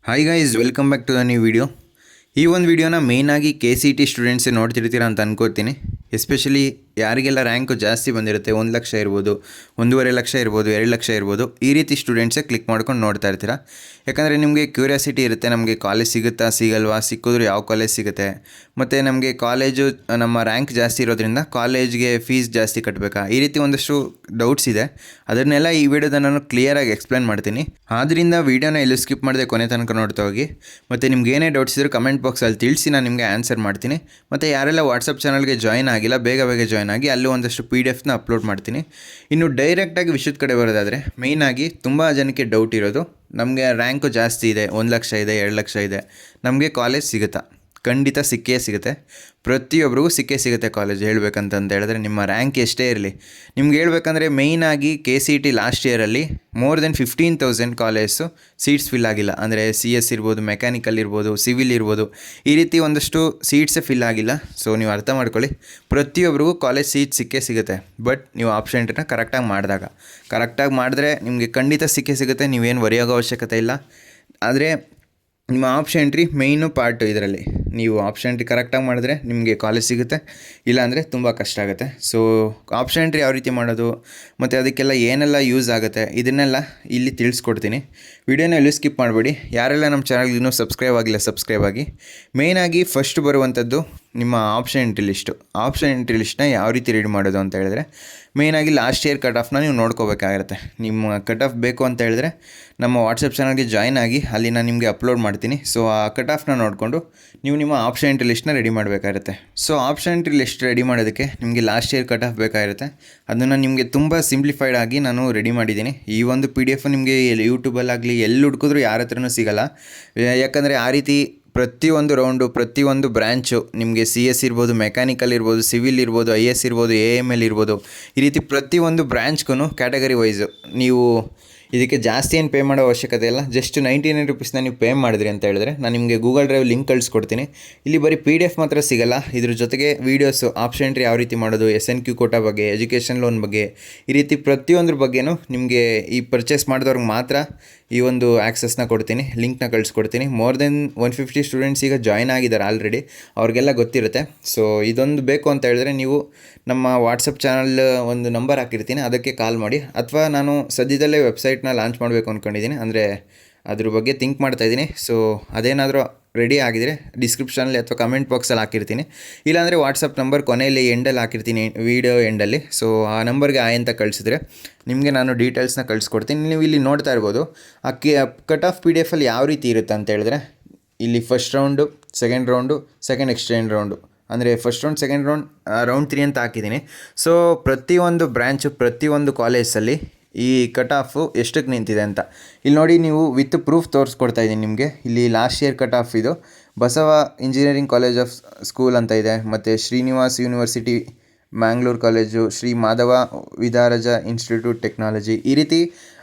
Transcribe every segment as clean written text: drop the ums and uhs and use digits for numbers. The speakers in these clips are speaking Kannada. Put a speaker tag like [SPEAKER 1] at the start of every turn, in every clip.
[SPEAKER 1] Hi guys, welcome back to the new video. ಈ ಒಂದು ವಿಡಿಯೋನ ಮೇಯ್ನಾಗಿ KCET ಸ್ಟೂಡೆಂಟ್ಸೇ ನೋಡ್ತಿರ್ತೀರ ಅಂತ ಅನ್ಕೋತೀನಿ. ಎಸ್ಪೆಷಲಿ ಯಾರಿಗೆಲ್ಲ ರ್ಯಾಂಕು ಜಾಸ್ತಿ ಬಂದಿರುತ್ತೆ, 1 ಲಕ್ಷ ಇರ್ಬೋದು, 1.5 ಲಕ್ಷ ಇರ್ಬೋದು, 2 ಲಕ್ಷ ಇರ್ಬೋದು, ಈ ರೀತಿ ಸ್ಟೂಡೆಂಟ್ಸೇ ಕ್ಲಿಕ್ ಮಾಡ್ಕೊಂಡು ನೋಡ್ತಾ ಇರ್ತೀರ. ಯಾಕಂದರೆ ನಿಮಗೆ ಕ್ಯೂರಿಯಾಸಿಟಿ ಇರುತ್ತೆ, ನಮಗೆ ಕಾಲೇಜ್ ಸಿಗುತ್ತಾ ಸಿಗಲ್ವಾ, ಸಿಕ್ಕಿದ್ರು ಯಾವ ಕಾಲೇಜ್ ಸಿಗುತ್ತೆ, ಮತ್ತು ನಮಗೆ ಕಾಲೇಜು ನಮ್ಮ ರ್ಯಾಂಕ್ ಜಾಸ್ತಿ ಇರೋದ್ರಿಂದ ಕಾಲೇಜ್ಗೆ ಫೀಸ್ ಜಾಸ್ತಿ ಕಟ್ಟಬೇಕಾ, ಈ ರೀತಿ ಒಂದಷ್ಟು ಡೌಟ್ಸ್ ಇದೆ. ಅದನ್ನೆಲ್ಲ ಈ ವಿಡಿಯೋದ ನಾನು ಕ್ಲಿಯರಾಗಿ ಎಕ್ಸ್ಪ್ಲೇನ್ ಮಾಡ್ತೀನಿ. ಆದ್ದರಿಂದ ವೀಡಿಯೋನ ಎಲ್ಲೂ ಸ್ಕಿಪ್ ಮಾಡದೆ ಕೊನೆ ತನಕ ನೋಡ್ತಾ ಹೋಗಿ. ಮತ್ತು ನಿಮ್ಗೆ ಏನೇ ಡೌಟ್ಸ್ ಇದ್ದರೂ ಕಮೆಂಟ್ ಬಾಕ್ಸಲ್ಲಿ ತಿಳಿಸಿ, ನಾನು ನಿಮಗೆ ಆನ್ಸರ್ ಮಾಡ್ತೀನಿ. ಮತ್ತು ಯಾರೆಲ್ಲ ವಾಟ್ಸಪ್ ಚಾನಲ್ಗೆ ಜಾಯ್ನ್ ಆಗಿಲ್ಲ, ಬೇಗ ಜಾಯ್ನ್ ಆಗಿ, ಅಲ್ಲೂ ಒಂದಷ್ಟು PDF ಅಪ್ಲೋಡ್ ಮಾಡ್ತೀನಿ. ಇನ್ನು ಡೈರೆಕ್ಟಾಗಿ ವಿಷಯದ ಕಡೆ ಬರೋದಾದರೆ, ಮೇಯ್ನಾಗಿ ತುಂಬ ಜನಕ್ಕೆ ಡೌಟ್ ಇರೋದು, ನಮಗೆ ರ್ಯಾಂಕು ಜಾಸ್ತಿ ಇದೆ, 1 ಲಕ್ಷ ಇದೆ, 2 ಲಕ್ಷ ಇದೆ, ನಮಗೆ ಕಾಲೇಜ್ ಸಿಗುತ್ತಾ? ಖಂಡಿತ ಸಿಕ್ಕೇ ಸಿಗುತ್ತೆ. ಪ್ರತಿಯೊಬ್ಬರಿಗೂ ಸಿಕ್ಕೇ ಸಿಗುತ್ತೆ ಕಾಲೇಜ್. ಹೇಳ್ಬೇಕಂತಂದು ಹೇಳಿದ್ರೆ ನಿಮ್ಮ ರ್ಯಾಂಕ್ ಎಷ್ಟೇ ಇರಲಿ, ನಿಮ್ಗೆ ಹೇಳ್ಬೇಕಂದ್ರೆ ಮೇಯ್ನಾಗಿ KCET ಲಾಸ್ಟ್ ಇಯರಲ್ಲಿ more than 15,000 college seats fill ಆಗಿಲ್ಲ. ಅಂದರೆ CS ಇರ್ಬೋದು, ಮೆಕ್ಯಾನಿಕಲ್ ಇರ್ಬೋದು, ಸಿವಿಲ್ ಇರ್ಬೋದು, ಈ ರೀತಿ ಒಂದಷ್ಟು ಸೀಟ್ಸೇ ಫಿಲ್ ಆಗಿಲ್ಲ. ಸೊ ನೀವು ಅರ್ಥ ಮಾಡ್ಕೊಳ್ಳಿ, ಪ್ರತಿಯೊಬ್ಬರಿಗೂ ಕಾಲೇಜ್ ಸೀಟ್ ಸಿಕ್ಕೇ ಸಿಗುತ್ತೆ. ಬಟ್ ನೀವು ಆಪ್ಷನ್ ಎಂಟ್ರಿನ ಕರೆಕ್ಟಾಗಿ ಮಾಡಿದ್ರೆ ನಿಮಗೆ ಖಂಡಿತ ಸಿಕ್ಕೇ ಸಿಗುತ್ತೆ. ನೀವೇನು ವರಿಯಾಗೋ ಅವಶ್ಯಕತೆ ಇಲ್ಲ. ಆದರೆ ನಿಮ್ಮ ಆಪ್ಷನ್ ಎಂಟ್ರಿ ಮೇಯ್ನು ಪಾರ್ಟು ಇದರಲ್ಲಿ. ನೀವು ಆಪ್ಷನ್ ಎಂಟ್ರಿ ಕರೆಕ್ಟಾಗಿ ಮಾಡಿದ್ರೆ ನಿಮಗೆ ಕಾಲೇಜ್ ಸಿಗುತ್ತೆ, ಇಲ್ಲಾಂದರೆ ತುಂಬ ಕಷ್ಟ ಆಗುತ್ತೆ. ಸೊ ಆಪ್ಷನ್ ಎಂಟ್ರಿ ಯಾವ ರೀತಿ ಮಾಡೋದು ಮತ್ತು ಅದಕ್ಕೆಲ್ಲ ಏನೆಲ್ಲ ಯೂಸ್ ಆಗುತ್ತೆ, ಇದನ್ನೆಲ್ಲ ಇಲ್ಲಿ ತಿಳಿಸ್ಕೊಡ್ತೀನಿ. ವಿಡಿಯೋನ ಎಲ್ಲೂ ಸ್ಕಿಪ್ ಮಾಡಬೇಡಿ. ಯಾರೆಲ್ಲ ನಮ್ಮ ಚಾನಲ್ಗೆ ಇನ್ನೂ ಸಬ್ಸ್ಕ್ರೈಬ್ ಆಗಿ. ಮೇಯ್ನಾಗಿ ಫಸ್ಟ್ ಬರುವಂಥದ್ದು ನಿಮ್ಮ option entry list. Option entry ಲಿಸ್ಟ್ನ ಯಾವ ರೀತಿ ರೆಡಿ ಮಾಡೋದು ಅಂತ ಹೇಳಿದ್ರೆ, ಮೇಯ್ನಾಗಿ ಲಾಸ್ಟ್ ಇಯರ್ ಕಟ್ ಆಫ್ನ ನೀವು ನೋಡ್ಕೋಬೇಕಾಗಿರುತ್ತೆ. ನಿಮ್ಮ ಕಟ್ ಆಫ್ ಬೇಕು ಅಂತ ಹೇಳಿದ್ರೆ ನಮ್ಮ ವಾಟ್ಸಪ್ ಚಾನಲ್ಗೆ ಜಾಯ್ನ್ ಆಗಿ, ಅಲ್ಲಿ ನಾನು ನಿಮಗೆ ಅಪ್ಲೋಡ್ ಮಾಡ್ತೀನಿ. ಸೊ ಆ ಕಟ್ ಆಫ್ನ ನೋಡಿಕೊಂಡು ನೀವು ನಿಮ್ಮ ಆಪ್ಷನ್ ಎಂಟ್ರಿ ಲಿಸ್ಟ್ನ ರೆಡಿ ಮಾಡಬೇಕಾಗಿರುತ್ತೆ. So option entry list ready ಮಾಡೋದಕ್ಕೆ ನಿಮಗೆ ಲಾಸ್ಟ್ ಇಯರ್ ಕಟ್ ಆಫ್ ಬೇಕಾಗಿರುತ್ತೆ. ಅದನ್ನು ನಿಮಗೆ ತುಂಬ ಸಿಂಪ್ಲಿಫೈಡ್ ಆಗಿ ನಾನು ರೆಡಿ ಮಾಡಿದ್ದೀನಿ. ಈ ಒಂದು PDF ನಿಮಗೆ ಯೂಟ್ಯೂಬಲ್ಲಾಗಲಿ ಎಲ್ಲಿ ಹುಡುಕಿದ್ರೂ ಯಾರ ಹತ್ರನೂ ಸಿಗೋಲ್ಲ. ಯಾಕಂದರೆ ಆ ರೀತಿ ಪ್ರತಿಯೊಂದು ರೌಂಡು, ಪ್ರತಿಯೊಂದು ಬ್ರ್ಯಾಂಚು ನಿಮಗೆ CS ಇರ್ಬೋದು, ಮೆಕ್ಯಾನಿಕಲ್ ಇರ್ಬೋದು, ಸಿವಿಲ್ ಇರ್ಬೋದು, IS ಇರ್ಬೋದು, AML ಇರ್ಬೋದು, ಈ ರೀತಿ ಪ್ರತಿಯೊಂದು ಬ್ರ್ಯಾಂಚ್ಗೂ ಕ್ಯಾಟಗರಿ ವೈಸು ನೀವು ಇದಕ್ಕೆ ಜಾಸ್ತಿ ಏನು ಪೇ ಮಾಡೋ ಅವಶ್ಯಕತೆ ಇಲ್ಲ. ಜಸ್ಟ್ 99 ರೂಪೀಸ್ನ ನೀವು ಪೇ ಮಾಡಿದ್ರಿ ಅಂತ ಹೇಳಿದ್ರೆ ನಾನು ನಿಮಗೆ ಗೂಗಲ್ ಡ್ರೈವ್ ಲಿಂಕ್ ಕಳಿಸ್ಕೊಡ್ತೀನಿ. ಇಲ್ಲಿ ಬರೀ PDF ಮಾತ್ರ ಸಿಗೋಲ್ಲ, ಇದ್ರ ಜೊತೆಗೆ ವೀಡಿಯೋಸು, ಆಪ್ಷನ್ ಎಂಟ್ರಿ ಯಾವ ರೀತಿ ಮಾಡೋದು, SNQ ಕೋಟಾ ಬಗ್ಗೆ, ಎಜುಕೇಷನ್ ಲೋನ್ ಬಗ್ಗೆ, ಈ ರೀತಿ ಪ್ರತಿಯೊಂದ್ರ ಬಗ್ಗೆನೂ ನಿಮಗೆ ಈ ಪರ್ಚೇಸ್ ಮಾಡಿದವ್ರಿಗೆ ಮಾತ್ರ ಈ ಒಂದು ಆ್ಯಕ್ಸಸ್ನ ಕೊಡ್ತೀನಿ, ಲಿಂಕ್ನ ಕಳಿಸ್ಕೊಡ್ತೀನಿ. ಮೋರ್ ದೆನ್ 150 ಸ್ಟೂಡೆಂಟ್ಸ್ ಈಗ ಜಾಯ್ನ್ ಆಗಿದ್ದಾರೆ ಆಲ್ರೆಡಿ, ಅವ್ರಿಗೆಲ್ಲ ಗೊತ್ತಿರುತ್ತೆ. ಸೊ ಇದೊಂದು ಬೇಕು ಅಂತ ಹೇಳಿದ್ರೆ ನೀವು ನಮ್ಮ ವಾಟ್ಸಪ್ ಚಾನಲ್ ಒಂದು ನಂಬರ್ ಹಾಕಿರ್ತೀನಿ, ಅದಕ್ಕೆ ಕಾಲ್ ಮಾಡಿ. ಅಥವಾ ನಾನು ಸದ್ಯದಲ್ಲೇ ವೆಬ್ಸೈಟ್ನ ಲಾಂಚ್ ಮಾಡಬೇಕು ಅಂದ್ಕೊಂಡಿದ್ದೀನಿ, ಅಂದರೆ ಅದ್ರ ಬಗ್ಗೆ ಥಿಂಕ್ ಮಾಡ್ತಾಯಿದ್ದೀನಿ. ಸೊ ಅದೇನಾದರೂ ರೆಡಿ ಆಗಿದರೆ ಡಿಸ್ಕ್ರಿಪ್ಷನಲ್ಲಿ ಅಥವಾ ಕಮೆಂಟ್ ಬಾಕ್ಸಲ್ಲಿ ಹಾಕಿರ್ತೀನಿ, ಇಲ್ಲಾಂದರೆ ವಾಟ್ಸಪ್ ನಂಬರ್ ಕೊನೆಯಲ್ಲಿ ಎಂಡಲ್ಲಿ ಹಾಕಿರ್ತೀನಿ, ವೀಡಿಯೋ ಎಂಡಲ್ಲಿ. ಸೊ ಆ ನಂಬರ್ಗೆ ಆಯ್ ಅಂತ ಕಳಿಸಿದ್ರೆ ನಿಮಗೆ ನಾನು ಡೀಟೇಲ್ಸ್ನ ಕಳಿಸ್ಕೊಡ್ತೀನಿ. ನೀವು ಇಲ್ಲಿ ನೋಡ್ತಾ ಇರ್ಬೋದು, ಆ ಕಟ್ ಆಫ್ PDF ಯಾವ ರೀತಿ ಇರುತ್ತೆ ಅಂತ ಹೇಳಿದ್ರೆ, ಇಲ್ಲಿ first round, second round, second extend round, ಅಂದರೆ first round, second round, round 3 ಅಂತ ಹಾಕಿದ್ದೀನಿ. ಸೊ ಪ್ರತಿಯೊಂದು ಬ್ರ್ಯಾಂಚು, ಪ್ರತಿಯೊಂದು ಕಾಲೇಜಲ್ಲಿ ಈ ಕಟ್ ಆಫು ಎಷ್ಟಕ್ಕೆ ನಿಂತಿದೆ ಅಂತ ಇಲ್ಲಿ ನೋಡಿ. ನೀವು ವಿತ್ ಪ್ರೂಫ್ ತೋರಿಸ್ಕೊಡ್ತಾ ಇದ್ದೀನಿ ನಿಮಗೆ. ಇಲ್ಲಿ ಲಾಸ್ಟ್ ಇಯರ್ ಕಟ್ ಆಫ್ ಇದು Basava engineering college of school ಅಂತ ಇದೆ, ಮತ್ತು Srinivas university Mangalore college, Shri Madhava Vidyaraja institute technology, ಈ ರೀತಿ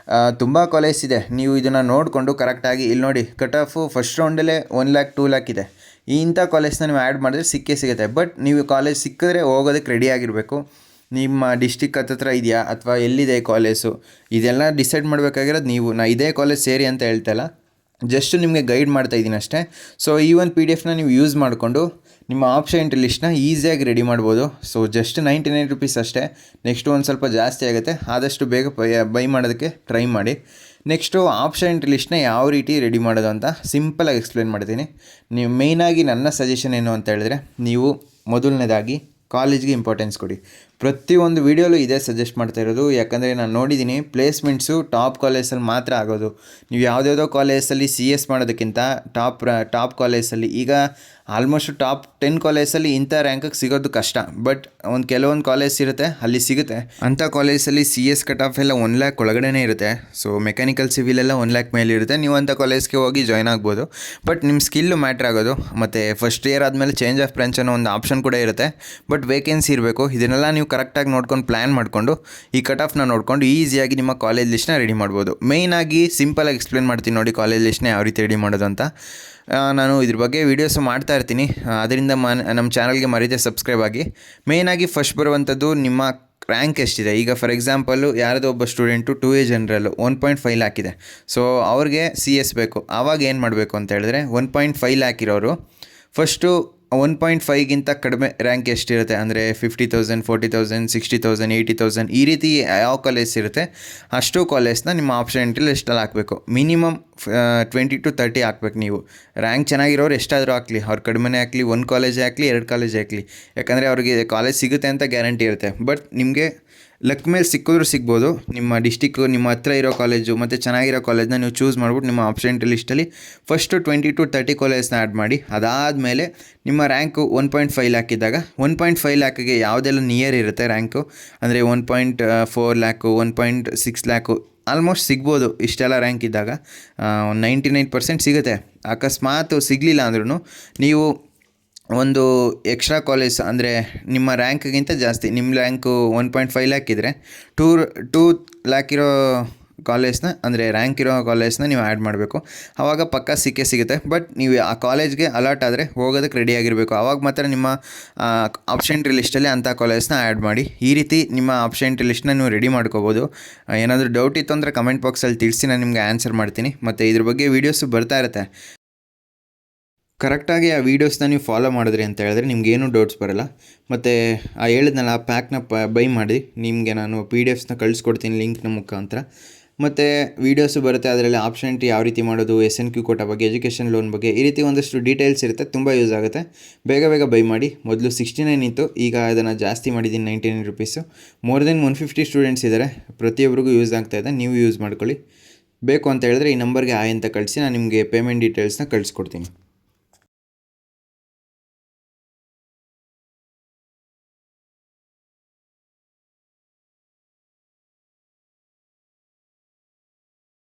[SPEAKER 1] ತುಂಬ ಕಾಲೇಜ್ ಇದೆ. ನೀವು ಇದನ್ನು ನೋಡಿಕೊಂಡು ಕರೆಕ್ಟಾಗಿ ಇಲ್ಲಿ ನೋಡಿ, ಕಟ್ ಆಫು ಫಸ್ಟ್ ರೌಂಡಲ್ಲೇ 1 ಲ್ಯಾಕ್ 2 ಲ್ಯಾಕ್ ಇದೆ. ಇಂಥ ಕಾಲೇಜ್ನ ನೀವು ಆ್ಯಡ್ ಮಾಡಿದ್ರೆ ಸಿಕ್ಕೇ ಸಿಗುತ್ತೆ. ಬಟ್ ನೀವು ಕಾಲೇಜ್ ಸಿಕ್ಕಿದ್ರೆ ಹೋಗೋದಕ್ಕೆ ರೆಡಿಯಾಗಿರಬೇಕು. ನಿಮ್ಮ ಡಿಸ್ಟಿಕ್ ಹತ್ತಿರ ಇದೆಯಾ ಅಥವಾ ಎಲ್ಲಿದೆ ಕಾಲೇಜು, ಇದೆಲ್ಲ ಡಿಸೈಡ್ ಮಾಡಬೇಕಾಗಿರೋದು ನೀವು. ನಾ ಇದೇ ಕಾಲೇಜ್ ಸೇರಿ ಅಂತ ಹೇಳ್ತಾಯಿಲ್ಲ, ಜಸ್ಟ್ ನಿಮಗೆ ಗೈಡ್ ಮಾಡ್ತಾಯಿದ್ದೀನಿ ಅಷ್ಟೇ. ಸೊ ಈ ಒಂದು PDF ನೀವು ಯೂಸ್ ಮಾಡಿಕೊಂಡು ನಿಮ್ಮ ಆಪ್ಷನ್ ಎಂಟ್ರಿ ಲಿಸ್ಟ್ನ ಈಸಿಯಾಗಿ ರೆಡಿ ಮಾಡ್ಬೋದು. ಸೊ ಜಸ್ಟ್ 99 ರೂಪೀಸ್ ಅಷ್ಟೇ. ನೆಕ್ಸ್ಟು ಒಂದು ಸ್ವಲ್ಪ ಜಾಸ್ತಿ ಆಗುತ್ತೆ, ಆದಷ್ಟು ಬೇಗ ಬೈ ಮಾಡೋದಕ್ಕೆ ಟ್ರೈ ಮಾಡಿ. ನೆಕ್ಸ್ಟು ಆಪ್ಷನ್ ಎಂಟ್ರಿ ಲಿಸ್ಟ್ನ ಯಾವ ರೀತಿ ರೆಡಿ ಮಾಡೋದು ಅಂತ ಸಿಂಪಲಾಗಿ ಎಕ್ಸ್ಪ್ಲೇನ್ ಮಾಡ್ತೀನಿ. ನೀವು ಮೇಯ್ನಾಗಿ ನನ್ನ ಸಜೆಷನ್ ಏನು ಅಂತ ಹೇಳಿದ್ರೆ, ನೀವು ಮೊದಲನೇದಾಗಿ ಕಾಲೇಜ್ಗೆ ಇಂಪಾರ್ಟೆನ್ಸ್ ಕೊಡಿ. ಪ್ರತಿಯೊಂದು ವೀಡಿಯೋಲು ಇದೇ ಸಜೆಸ್ಟ್ ಮಾಡ್ತಾ ಇರೋದು. ಯಾಕಂದರೆ ನಾನು ನೋಡಿದ್ದೀನಿ, ಪ್ಲೇಸ್ಮೆಂಟ್ಸು ಟಾಪ್ ಕಾಲೇಜಲ್ಲಿ ಮಾತ್ರ ಆಗೋದು. ನೀವು ಯಾವುದ್ಯಾವುದೋ ಕಾಲೇಜಲ್ಲಿ CS ಮಾಡೋದಕ್ಕಿಂತ ಟಾಪ್ ಕಾಲೇಜಲ್ಲಿ, ಈಗ ಆಲ್ಮೋಸ್ಟ್ ಟಾಪ್ 10 ಕಾಲೇಜಲ್ಲಿ ಇಂಥ ರ್ಯಾಂಕಿಗೆ ಸಿಗೋದು ಕಷ್ಟ. ಬಟ್ ಕೆಲವೊಂದು ಕಾಲೇಜ್ ಇರುತ್ತೆ, ಅಲ್ಲಿ ಸಿಗುತ್ತೆ. ಅಂಥ ಕಾಲೇಜಲ್ಲಿ CS ಕಟ್ ಆಫ್ ಎಲ್ಲ 1 ಲ್ಯಾಕ್ ಒಳಗಡೆ ಇರುತ್ತೆ. ಸೊ ಮೆಕ್ಯಾನಿಕಲ್ ಸಿವಿಲ್ ಎಲ್ಲ 1 ಲ್ಯಾಕ್ ಮೇಲೆ ಇರುತ್ತೆ. ನೀವು ಅಂಥ ಕಾಲೇಜ್ಗೆ ಹೋಗಿ ಜಾಯ್ನ್ ಆಗ್ಬೋದು. ಬಟ್ ನಿಮ್ಮ ಸ್ಕಿಲ್ಲು ಮ್ಯಾಟ್ರ್ ಆಗೋದು. ಮತ್ತು ಫಸ್ಟ್ ಇಯರ್ ಆದಮೇಲೆ ಚೇಂಜ್ ಆಫ್ ಬ್ರಾಂಚ್ ಅನ್ನೋ ಒಂದು ಆಪ್ಷನ್ ಕೂಡ ಇರುತ್ತೆ. ಬಟ್ ವೇಕೆನ್ಸಿ ಇರಬೇಕು. ಇದನ್ನೆಲ್ಲ ನೀವು ಕರೆಕ್ಟಾಗಿ ನೋಡ್ಕೊಂಡು ಪ್ಲ್ಯಾನ್ ಮಾಡಿಕೊಂಡು ಈ ಕಟ್ ಆಫ್ನ ನೋಡಿಕೊಂಡು ಈಸಿಯಾಗಿ ನಿಮ್ಮ ಕಾಲೇಜ್ ಲಿಸ್ಟ್ನ ರೆಡಿ ಮಾಡ್ಬೋದು. ಮೇಯ್ನಾಗಿ ಸಿಂಪಲಾಗಿ ಎಕ್ಸ್ಪ್ಲೇನ್ ಮಾಡ್ತೀನಿ ನೋಡಿ, ಕಾಲೇಜ್ ಲಿಸ್ಟ್ನ ಯಾವ ರೀತಿ ರೆಡಿ ಮಾಡೋದು ಅಂತ. ನಾನು ಇದ್ರ ಬಗ್ಗೆ ವೀಡಿಯೋಸು ಮಾಡ್ತಾ ಇರ್ತೀನಿ, ಅದರಿಂದ ನಮ್ಮ ಚಾನಲ್ಗೆ ಮರೀದೆ ಸಬ್ಸ್ಕ್ರೈಬ್ ಆಗಿ. ಮೇಯ್ನಾಗಿ ಫಸ್ಟ್ ಬರುವಂಥದ್ದು ನಿಮ್ಮ ರ್ಯಾಂಕ್ ಎಷ್ಟಿದೆ. ಈಗ ಫಾರ್ ಎಕ್ಸಾಂಪಲ್ಲು ಯಾರದೋ ಒಬ್ಬ ಸ್ಟೂಡೆಂಟು 2A ಜನರಲ್ಲು 1.5 ಲ್ಯಾಕ್ ಇದೆ. ಸೊ ಅವ್ರಿಗೆ CS ಬೇಕು. ಆವಾಗ ಏನು ಮಾಡಬೇಕು ಅಂತ ಹೇಳಿದ್ರೆ 1.5 ಲ್ಯಾಕ್ ಇರೋರು ಫಸ್ಟು 1.5ಗಿಂತ ಕಡಿಮೆ ರ್ಯಾಂಕ್ ಎಷ್ಟಿರುತ್ತೆ ಅಂದರೆ 50,000, 40,000, 60,000, 80,000 ಈ ರೀತಿ ಯಾವ ಕಾಲೇಜ್ ಇರುತ್ತೆ ಅಷ್ಟು ಕಾಲೇಜ್ನ ನಿಮ್ಮ ಆಪ್ಷನ್ ಎಂಟ್ರಿ ಲಿಸ್ಟಲ್ಲಿ ಹಾಕಬೇಕು. ಮಿನಿಮಮ್ 20 to 30 ಹಾಕ್ಬೇಕು. ನೀವು ರ್ಯಾಂಕ್ ಚೆನ್ನಾಗಿರೋರು ಎಷ್ಟಾದರೂ ಹಾಕಲಿ, ಅವ್ರು ಕಡಿಮೆನೇ ಹಾಕಲಿ, ಒಂದು ಕಾಲೇಜೇ ಹಾಕಲಿ, 2 ಕಾಲೇಜೇ ಹಾಕಲಿ, ಯಾಕಂದರೆ ಅವ್ರಿಗೆ ಕಾಲೇಜ್ ಸಿಗುತ್ತೆ ಅಂತ ಗ್ಯಾರಂಟಿ ಇರುತ್ತೆ. ಬಟ್ ನಿಮಗೆ ಲಕ್ ಮೇಲೆ ಸಿಕ್ಕಿದ್ರೂ ಸಿಗ್ಬೋದು. ನಿಮ್ಮ ಡಿಸ್ಟಿಕ್ಕು, ನಿಮ್ಮ ಹತ್ರ ಇರೋ ಕಾಲೇಜು ಮತ್ತು ಚೆನ್ನಾಗಿರೋ ಕಾಲೇಜ್ನ ನೀವು ಚೂಸ್ ಮಾಡ್ಬಿಟ್ಟು ನಿಮ್ಮ ಆಪ್ಷನ್ ಲಿಸ್ಟಲ್ಲಿ ಫಸ್ಟು 20 to 30 ಕಾಲೇಜ್ನ ಆ್ಯಡ್ ಮಾಡಿ. ಅದಾದಮೇಲೆ ನಿಮ್ಮ ರ್ಯಾಂಕು 1.5 ಲ್ಯಾಕ್ ಇದ್ದಾಗ 1.5 ಲ್ಯಾಕಿಗೆ ಯಾವುದೆಲ್ಲ ನಿಯರ್ ಇರುತ್ತೆ ರ್ಯಾಂಕು ಅಂದರೆ 1.4 ಲ್ಯಾಕು, 1.6 ಲ್ಯಾಕು ಆಲ್ಮೋಸ್ಟ್ ಸಿಗ್ಬೋದು. ಇಷ್ಟೆಲ್ಲ ರ್ಯಾಂಕ್ ಇದ್ದಾಗ 99% ಸಿಗುತ್ತೆ. ಅಕಸ್ಮಾತ್ ಸಿಗಲಿಲ್ಲ ಅಂದ್ರೂ ನೀವು ಒಂದು ಎಕ್ಸ್ಟ್ರಾ ಕಾಲೇಜ್ ಅಂದರೆ ನಿಮ್ಮ ರ್ಯಾಂಕ್ಗಿಂತ ಜಾಸ್ತಿ, ನಿಮ್ಮ ರ್ಯಾಂಕು 1.5 ಲ್ಯಾಕ್ ಇದ್ದರೆ 2 ಲ್ಯಾಕ್ ಇರೋ ಕಾಲೇಜ್ನ ಅಂದರೆ ರ್ಯಾಂಕ್ ಇರೋ ಕಾಲೇಜ್ನ ನೀವು ಆ್ಯಡ್ ಮಾಡಬೇಕು. ಆವಾಗ ಪಕ್ಕ ಸಿಗುತ್ತೆ. ಬಟ್ ನೀವು ಆ ಕಾಲೇಜ್ಗೆ ಅಲಾಟ್ ಆದರೆ ಹೋಗೋದಕ್ಕೆ ರೆಡಿಯಾಗಿರಬೇಕು. ಆವಾಗ ಮಾತ್ರ ನಿಮ್ಮ ಆಪ್ಷನ್ ಲಿಸ್ಟಲ್ಲಿ ಅಂಥ ಕಾಲೇಜ್ನ ಆ್ಯಡ್ ಮಾಡಿ. ಈ ರೀತಿ ನಿಮ್ಮ ಆಪ್ಷನ್ ಲಿಸ್ಟ್ನ ನೀವು ರೆಡಿ ಮಾಡ್ಕೋಬೋದು. ಏನಾದರೂ ಡೌಟ್ ಇತ್ತು ಅಂದರೆ ಕಮೆಂಟ್ ಬಾಕ್ಸಲ್ಲಿ ತಿಳಿಸಿ, ನಾನು ನಿಮಗೆ ಆನ್ಸರ್ ಮಾಡ್ತೀನಿ. ಮತ್ತು ಇದ್ರ ಬಗ್ಗೆ ವೀಡಿಯೋಸು ಬರ್ತಾ ಇರುತ್ತೆ. ಕರೆಕ್ಟಾಗಿ ಆ ವೀಡಿಯೋಸ್ನ ನೀವು ಫಾಲೋ ಮಾಡಿದ್ರಿ ಅಂತ ಹೇಳಿದ್ರೆ ನಿಮಗೇನು ಡೌಟ್ಸ್ ಬರೋಲ್ಲ. ಮತ್ತು ಹೇಳಿದ್ನಲ್ಲ ಆ ಪ್ಯಾಕ್ನ ಬೈ ಮಾಡಿ ನಿಮಗೆ ನಾನು PDFsನ ಕಳಿಸ್ಕೊಡ್ತೀನಿ ಲಿಂಕ್ನ ಮುಖಾಂತರ. ಮತ್ತು ವೀಡಿಯೋಸು ಬರುತ್ತೆ, ಅದರಲ್ಲಿ ಆಪ್ಷನ್ ಎಂಟ್ರಿ ಯಾವ ರೀತಿ ಮಾಡೋದು, SNQ ಕೋಟಾ ಬಗ್ಗೆ, ಎಜುಕೇಷನ್ ಲೋನ್ ಬಗ್ಗೆ, ಈ ರೀತಿ ಒಂದಷ್ಟು ಡೀಟೇಲ್ಸ್ ಇರುತ್ತೆ. ತುಂಬ ಯೂಸ್ ಆಗುತ್ತೆ. ಬೇಗ ಬೈ ಮಾಡಿ. ಮೊದಲು 69 ಇತ್ತು, ಈಗ ಅದನ್ನು ಜಾಸ್ತಿ ಮಾಡಿದ್ದೀನಿ 99 ರುಪೀಸು. ಮೋರ್ ದೆನ್ 150 ಸ್ಟೂಡೆಂಟ್ಸ್ ಇದ್ದಾರೆ. ಪ್ರತಿಯೊಬ್ಬರಿಗೂ ಯೂಸ್ ಆಗ್ತಾಯಿದೆ. ನೀವು ಯೂಸ್ ಮಾಡ್ಕೊಳ್ಳಿ. ಬೇಕು ಅಂತ ಹೇಳಿದ್ರೆ ಈ ನಂಬರ್ಗೆ ಆಯ್ ಅಂತ ಕಳಿಸಿ, ನಾನು ನಿಮಗೆ ಪೇಮೆಂಟ್ ಡೀಟೇಲ್ಸ್ನ ಕಳಿಸ್ಕೊಡ್ತೀನಿ.